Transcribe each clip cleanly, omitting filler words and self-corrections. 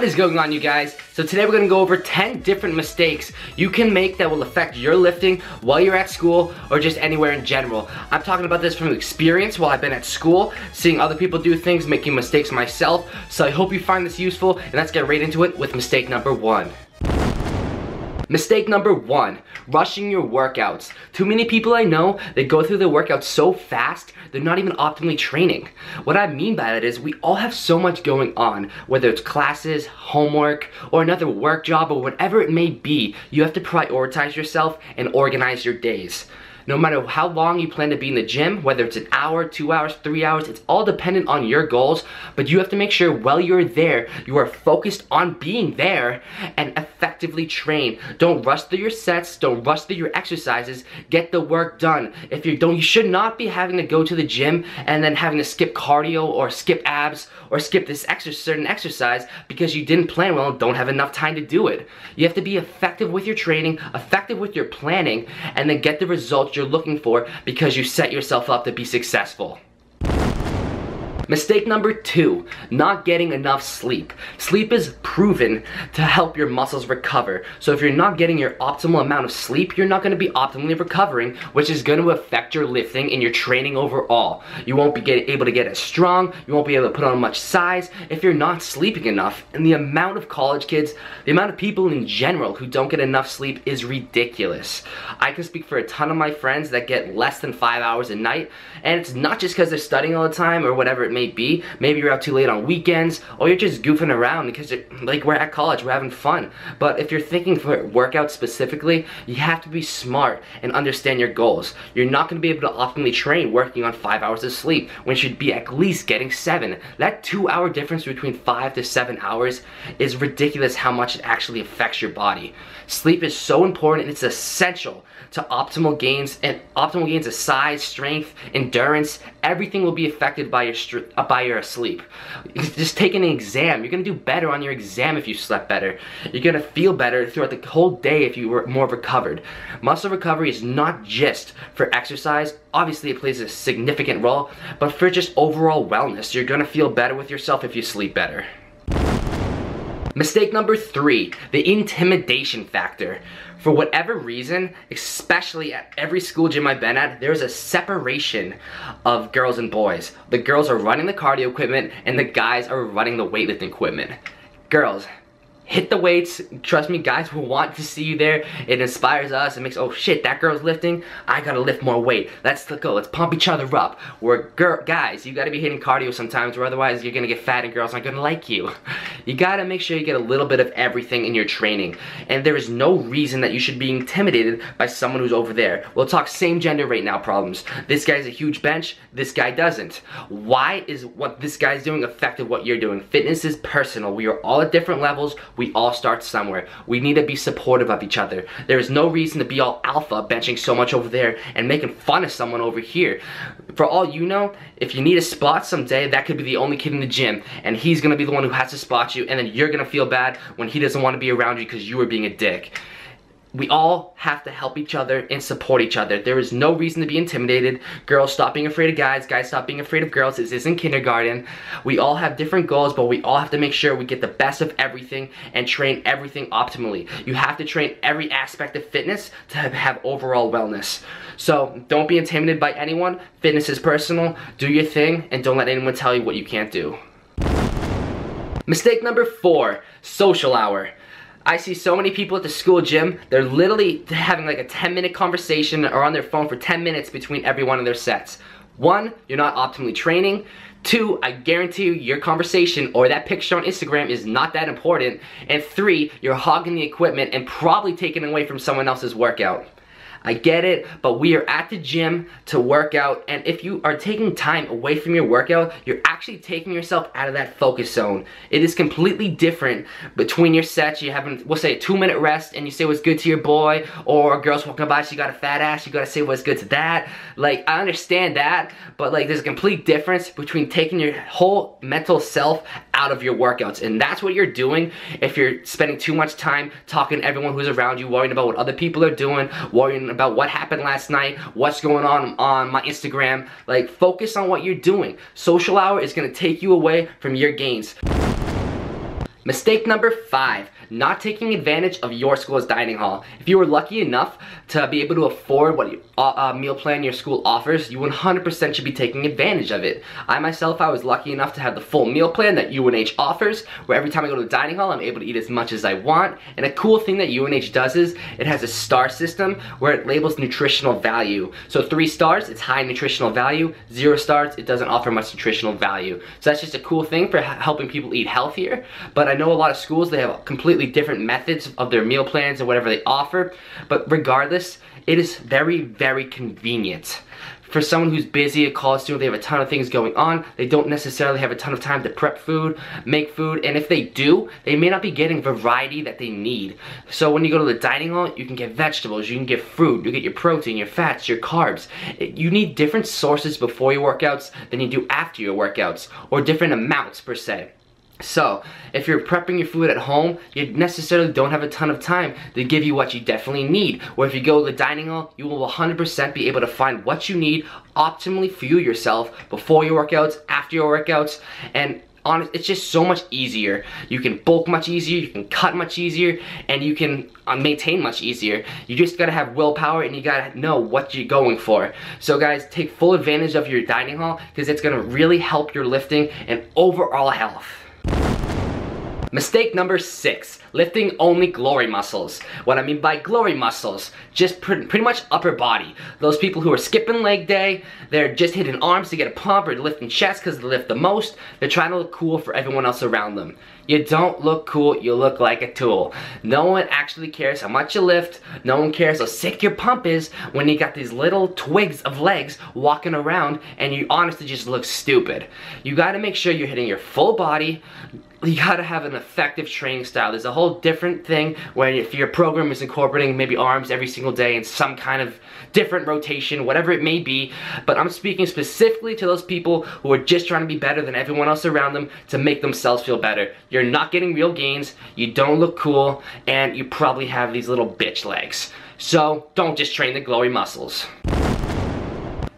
What is going on, you guys? So today we're gonna go over 10 different mistakes you can make that will affect your lifting while you're at school or just anywhere in general. I'm talking about this from experience while I've been at school, seeing other people do things, making mistakes myself. So I hope you find this useful, and let's get right into it with mistake number 1. Mistake number 1, rushing your workouts. Too many people I know, they go through their workouts so fast, they're not even optimally training. What I mean by that is we all have so much going on, whether it's classes, homework, or another work job, or whatever it may be. You have to prioritize yourself and organize your days. No matter how long you plan to be in the gym, whether it's an hour, 2 hours, 3 hours, it's all dependent on your goals, but you have to make sure while you're there, you are focused on being there and effectively train. Don't rush through your sets, don't rush through your exercises, get the work done. If you don't, you should not be having to go to the gym and then having to skip cardio or skip abs or skip this certain exercise because you didn't plan well and don't have enough time to do it. You have to be effective with your training, effective with your planning, and then get the results you're looking for because you set yourself up to be successful. Mistake number 2, not getting enough sleep. Sleep is proven to help your muscles recover. So if you're not getting your optimal amount of sleep, you're not going to be optimally recovering, which is going to affect your lifting and your training overall. You won't be able to get as strong, you won't be able to put on much size if you're not sleeping enough. And the amount of college kids, the amount of people in general who don't get enough sleep is ridiculous. I can speak for a ton of my friends that get less than 5 hours a night, and it's not just because they're studying all the time or whatever it may be. Maybe you're out too late on weekends, or you're just goofing around because like we're at college, we're having fun. But if you're thinking for workouts specifically, you have to be smart and understand your goals. You're not going to be able to optimally train working on 5 hours of sleep when you should be at least getting 7. That 2-hour difference between 5 to 7 hours is ridiculous how much it actually affects your body. Sleep is so important, and it's essential to optimal gains of size, strength, endurance. Everything will be affected by your sleep. Just take an exam. You're gonna do better on your exam if you slept better. You're gonna feel better throughout the whole day if you were more recovered. Muscle recovery is not just for exercise. Obviously it plays a significant role, but for just overall wellness. You're gonna feel better with yourself if you sleep better. Mistake number 3, the intimidation factor. For whatever reason, especially at every school gym I've been at, there's a separation of girls and boys. The girls are running the cardio equipment and the guys are running the weightlifting equipment. Girls, hit the weights. Trust me, guys will want to see you there. It inspires us. It makes, oh shit, that girl's lifting, I gotta lift more weight. Let's go, let's pump each other up. Guys, you gotta be hitting cardio sometimes, or otherwise you're gonna get fat and girls aren't gonna like you. You gotta make sure you get a little bit of everything in your training. And there is no reason that you should be intimidated by someone who's over there. We'll talk same gender right now problems. This guy's a huge bench, this guy doesn't. Why is what this guy's doing affected what you're doing? Fitness is personal. We are all at different levels. We all start somewhere. We need to be supportive of each other. There is no reason to be all alpha, benching so much over there and making fun of someone over here. For all you know, if you need a spot someday, that could be the only kid in the gym, and he's gonna be the one who has to spot you, and then you're gonna feel bad when he doesn't want to be around you because you were being a dick. We all have to help each other and support each other. There is no reason to be intimidated. Girls, stop being afraid of guys. Guys, stop being afraid of girls. This isn't kindergarten. We all have different goals, but we all have to make sure we get the best of everything and train everything optimally. You have to train every aspect of fitness to have overall wellness. So don't be intimidated by anyone. Fitness is personal. Do your thing, and don't let anyone tell you what you can't do. Mistake number 4, social hour. I see so many people at the school gym, they're literally having like a 10-minute conversation or on their phone for 10 minutes between every one of their sets. 1, you're not optimally training. 2, I guarantee you your conversation or that picture on Instagram is not that important. And 3, you're hogging the equipment and probably taking away from someone else's workout. I get it, but we are at the gym to work out, and if you are taking time away from your workout, you're actually taking yourself out of that focus zone. It is completely different between your sets. You have, we'll say, a 2-minute rest, and you say what's good to your boy, or a girl's walking by, she got a fat ass, you gotta say what's good to that. Like, I understand that, but like, there's a complete difference between taking your whole mental self out of your workouts, and that's what you're doing if you're spending too much time talking to everyone who's around you, worrying about what other people are doing, worrying about what happened last night, what's going on my Instagram. Like, focus on what you're doing. Social hour is going to take you away from your gains. Mistake number 5, not taking advantage of your school's dining hall. If you were lucky enough to be able to afford what meal plan your school offers, you 100% should be taking advantage of it. I was lucky enough to have the full meal plan that UNH offers, where every time I go to the dining hall, I'm able to eat as much as I want. And a cool thing that UNH does is it has a star system where it labels nutritional value. So 3 stars, it's high nutritional value. 0 stars, it doesn't offer much nutritional value. So that's just a cool thing for helping people eat healthier. But I know a lot of schools, they have completely different methods of their meal plans and whatever they offer. But regardless, it is very, very convenient. For someone who's busy, a college student, they have a ton of things going on. They don't necessarily have a ton of time to prep food, make food, and if they do, they may not be getting variety that they need. So when you go to the dining hall, you can get vegetables, you can get fruit, you get your protein, your fats, your carbs. You need different sources before your workouts than you do after your workouts, or different amounts per se. So, if you're prepping your food at home, you necessarily don't have a ton of time to give you what you definitely need. Or if you go to the dining hall, you will 100% be able to find what you need, optimally fuel yourself before your workouts, after your workouts, and it's just so much easier. You can bulk much easier, you can cut much easier, and you can maintain much easier. You just gotta have willpower and you gotta know what you're going for. So guys, take full advantage of your dining hall because it's gonna really help your lifting and overall health. Mistake number 6, lifting only glory muscles. What I mean by glory muscles, just pretty much upper body. Those people who are skipping leg day, they're just hitting arms to get a pump or lifting chest because they lift the most. They're trying to look cool for everyone else around them. You don't look cool, you look like a tool. No one actually cares how much you lift. No one cares how sick your pump is when you got these little twigs of legs walking around and you honestly just look stupid. You gotta make sure you're hitting your full body. You gotta have an effective training style. There's a whole different thing where if your program is incorporating maybe arms every single day in some kind of different rotation, whatever it may be, but I'm speaking specifically to those people who are just trying to be better than everyone else around them to make themselves feel better. You're not getting real gains, you don't look cool, and you probably have these little bitch legs. So don't just train the glory muscles.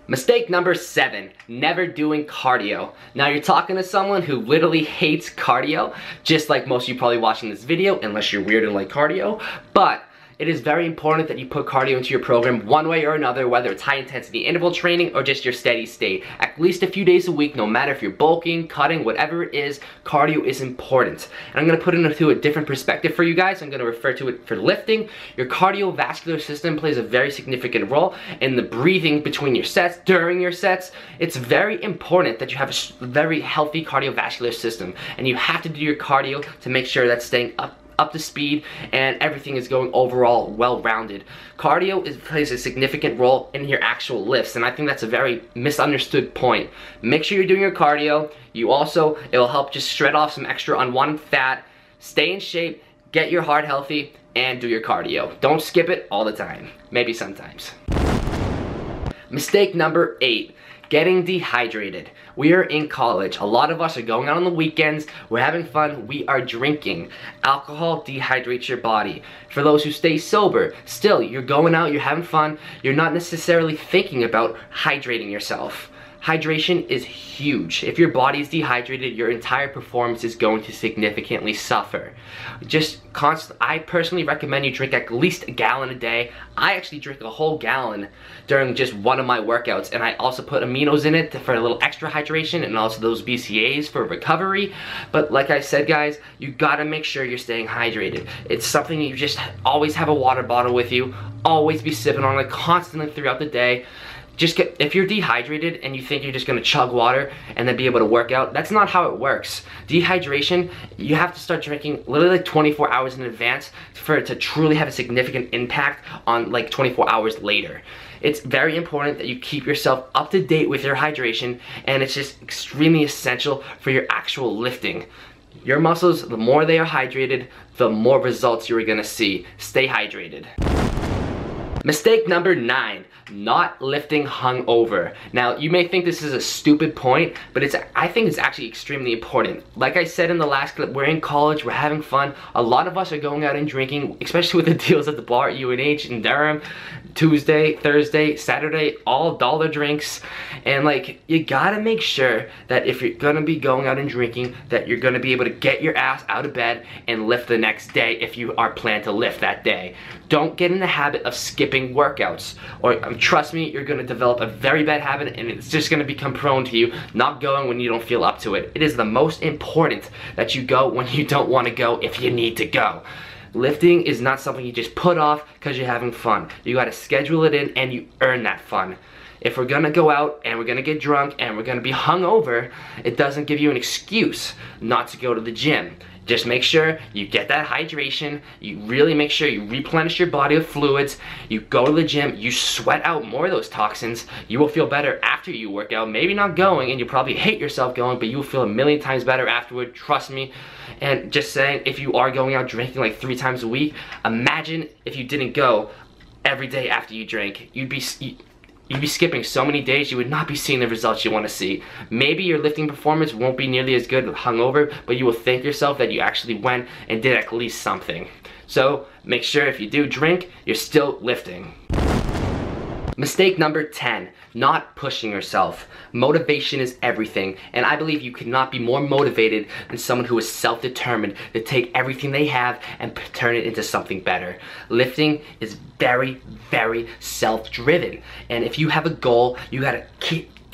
Mistake number 7, never doing cardio. Now you're talking to someone who literally hates cardio, just like most of you probably watching this video, unless you're weird and like cardio, but it is very important that you put cardio into your program one way or another, whether it's high intensity interval training or just your steady state. At least a few days a week, no matter if you're bulking, cutting, whatever it is, cardio is important. And I'm gonna put it into a different perspective for you guys. I'm gonna refer to it for lifting. Your cardiovascular system plays a very significant role in the breathing between your sets, during your sets. It's very important that you have a very healthy cardiovascular system, and you have to do your cardio to make sure that's staying up to speed and everything is going overall well-rounded. Cardio plays a significant role in your actual lifts, and I think that's a very misunderstood point. Make sure you're doing your cardio. It will help just shred off some extra unwanted fat, stay in shape, get your heart healthy, and do your cardio. Don't skip it all the time, maybe sometimes. Mistake number 8. Getting dehydrated. We are in college. A lot of us are going out on the weekends. We're having fun. We are drinking. Alcohol dehydrates your body. For those who stay sober, still, you're going out, you're having fun. You're not necessarily thinking about hydrating yourself. Hydration is huge. If your body is dehydrated, your entire performance is going to significantly suffer. I personally recommend you drink at least a gallon a day. I actually drink a whole gallon during just one of my workouts, and I also put aminos in it for a little extra hydration and also those BCAAs for recovery. But like I said, guys, you gotta make sure you're staying hydrated. It's something you just always have a water bottle with you, always be sipping on it constantly throughout the day. If you're dehydrated and you think you're just gonna chug water and then be able to work out, that's not how it works. Dehydration, you have to start drinking literally like 24 hours in advance for it to truly have a significant impact on like 24 hours later. It's very important that you keep yourself up to date with your hydration, and it's just extremely essential for your actual lifting. Your muscles, the more they are hydrated, the more results you're gonna see. Stay hydrated. Mistake number 9, not lifting hungover. Now, you may think this is a stupid point, but I think it's actually extremely important. Like I said in the last clip, we're in college, we're having fun. A lot of us are going out and drinking, especially with the deals at the bar at UNH in Durham. Tuesday, Thursday, Saturday, all dollar drinks. And like, you gotta make sure that if you're gonna be going out and drinking, that you're gonna be able to get your ass out of bed and lift the next day if you are planned to lift that day. Don't get in the habit of skipping workouts, or trust me, you're gonna develop a very bad habit and it's just gonna become prone to you not going when you don't feel up to it. It is the most important that you go when you don't wanna go if you need to go. Lifting is not something you just put off because you're having fun. You gotta schedule it in and you earn that fun. If we're gonna go out and we're gonna get drunk and we're gonna be hungover, it doesn't give you an excuse not to go to the gym. Just make sure you get that hydration, you really make sure you replenish your body with fluids, you go to the gym, you sweat out more of those toxins, you will feel better after you work out. Maybe not going, and you'll probably hate yourself going, but you will feel a million times better afterward, trust me. And just saying, if you are going out drinking like 3 times a week, imagine if you didn't go every day after you drank. You'd be skipping so many days, you would not be seeing the results you want to see. Maybe your lifting performance won't be nearly as good hungover, but you will thank yourself that you actually went and did at least something. So make sure if you do drink, you're still lifting. Mistake number 10, not pushing yourself. Motivation is everything, and I believe you could not be more motivated than someone who is self-determined to take everything they have and turn it into something better. Lifting is very, very self-driven, and if you have a goal, you gotta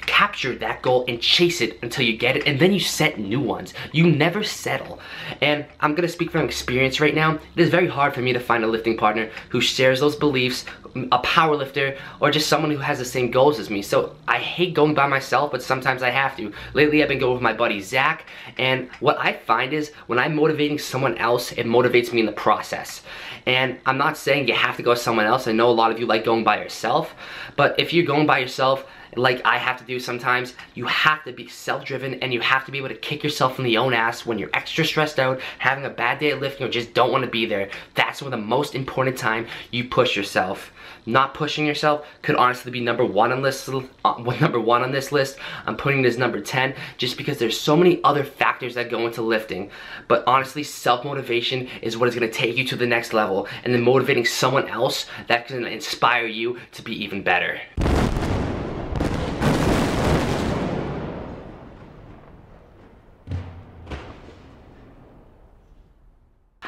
capture that goal and chase it until you get it, and then you set new ones. You never settle. And I'm gonna speak from experience right now. It is very hard for me to find a lifting partner who shares those beliefs, a power lifter, or just someone who has the same goals as me. So I hate going by myself, but sometimes I have to. Lately I've been going with my buddy Zach, and what I find is when I'm motivating someone else, it motivates me in the process. And I'm not saying you have to go with someone else. I know a lot of you like going by yourself, but if you're going by yourself, like I have to do sometimes, you have to be self-driven and you have to be able to kick yourself in the own ass when you're extra stressed out, having a bad day at lifting, or just don't want to be there. That's when the most important time you push yourself. Not pushing yourself could honestly be number one on this list. I'm putting this number 10 just because there's so many other factors that go into lifting. But honestly, self-motivation is what is going to take you to the next level, and then motivating someone else that can inspire you to be even better.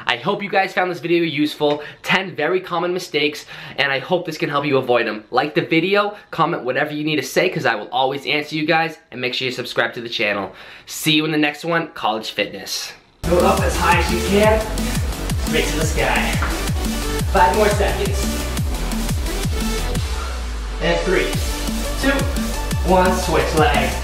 I hope you guys found this video useful. 10 very common mistakes, and I hope this can help you avoid them. Like the video, comment whatever you need to say, because I will always answer you guys, and make sure you subscribe to the channel. See you in the next one, College Fitness. Go up as high as you can, straight to the sky. 5 more seconds. And 3, 2, 1, switch legs.